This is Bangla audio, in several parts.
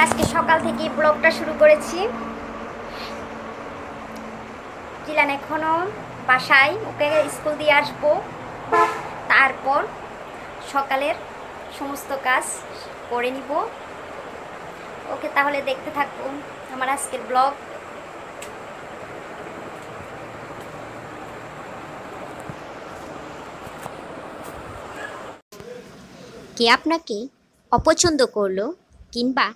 আজকে সকাল থেকে ব্লগটা শুরু করেছি। জিলান এখনো বাসায়, ওকে স্কুল দিয়ে আসবো, তারপর সকালের সমস্ত কাজ করে নিব। ওকে, তাহলে দেখতে থাকুন আমার আজকের ব্লগ। কে আপনাকে অপছন্দ করলো কিংবা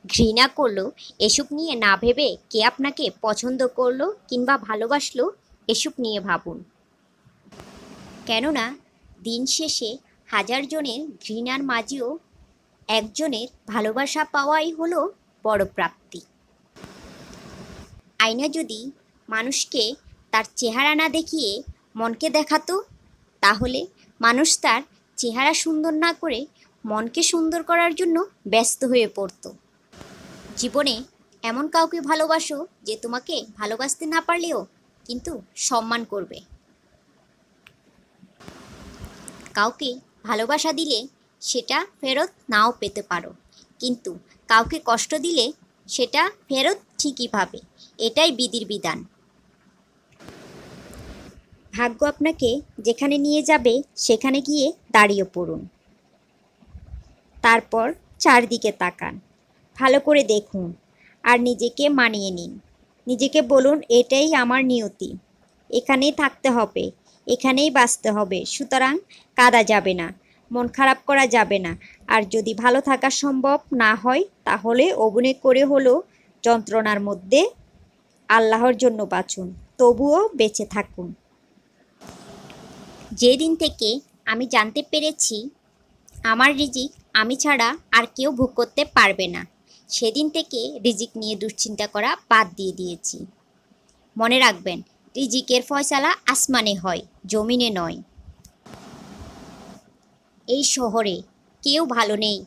ঘৃণা করলো, এসব নিয়ে না ভেবে কে আপনাকে পছন্দ করলো কিংবা ভালোবাসলো, এসব নিয়ে ভাবুন। কেননা দিন শেষে হাজার জনের ঘৃণার মাঝেও একজনের ভালোবাসা পাওয়াই হলো বড় প্রাপ্তি। আয়না যদি মানুষকে তার চেহারা না দেখিয়ে মনকে দেখাতো, তাহলে মানুষ তার চেহারা সুন্দর না করে মনকে সুন্দর করার জন্য ব্যস্ত হয়ে পড়তো। জীবনে এমন কাউকে ভালোবাসো যে তোমাকে ভালোবাসতে না পারলেও কিন্তু সম্মান করবে। কাউকে ভালোবাসা দিলে সেটা ফেরত নাও পেতে পারো, কিন্তু কাউকে কষ্ট দিলে সেটা ফেরত ঠিকই পাবে। এটাই বিধির বিধান। ভাগ্য আপনাকে যেখানে নিয়ে যাবে সেখানে গিয়ে দাঁড়িয়ে পড়ুন। তারপর চারদিকে তাকান, ভালো করে দেখুন আর নিজেকে মানিয়ে নিন। নিজেকে বলুন, এটাই আমার নিয়তি, এখানেই থাকতে হবে, এখানেই বাঁচতে হবে। সুতরাং কাঁদা যাবে না, মন খারাপ করা যাবে না। আর যদি ভালো থাকা সম্ভব না হয় তাহলে অভিনয় করে হলেও যন্ত্রণার মধ্যে আল্লাহর জন্য বাঁচুন, তবুও বেঁচে থাকুন। যেদিন থেকে আমি জানতে পেরেছি আমার রিজিক আমি ছাড়া আর কেউ ভোগ করতে পারবে না, সেদিন থেকে রিজিক নিয়ে দুশ্চিন্তা করা বাদ দিয়ে দিয়েছি। মনে রাখবেন, রিজিকের ফয়সালা আসমানে হয়, জমিনে নয়। এই শহরে কেউ ভালো নেই,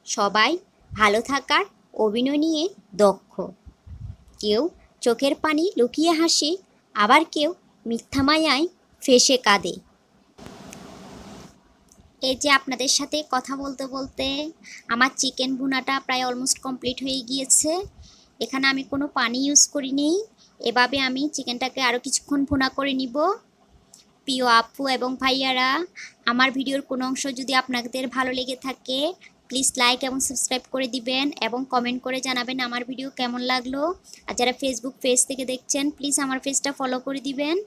সবাই ভালো থাকার অভিনয় নিয়ে দক্ষ। কেউ চোখের পানি লুকিয়ে হাসে, আবার কেউ মিথ্যা মায়ায় ফেঁসে কাঁদে। এই যে আপনাদের সাথে কথা বলতে বলতে আমার চিকেন ভুনাটা প্রায় অলমোস্ট কমপ্লিট হয়ে গিয়েছে। এখানে আমি কোনো পানি ইউজ করিনি। এভাবে আমি চিকেনটাকে আরও কিছুক্ষণ ভুনা করে নিব। প্রিয় আপু এবং ভাইয়ারা, আমার ভিডিওর কোনো অংশ যদি আপনাদের ভালো লেগে থাকে প্লিজ লাইক এবং সাবস্ক্রাইব করে দিবেন এবং কমেন্ট করে জানাবেন আমার ভিডিও কেমন লাগলো। আর যারা ফেসবুক পেজ থেকে দেখছেন প্লিজ আমার পেজটা ফলো করে দিবেন।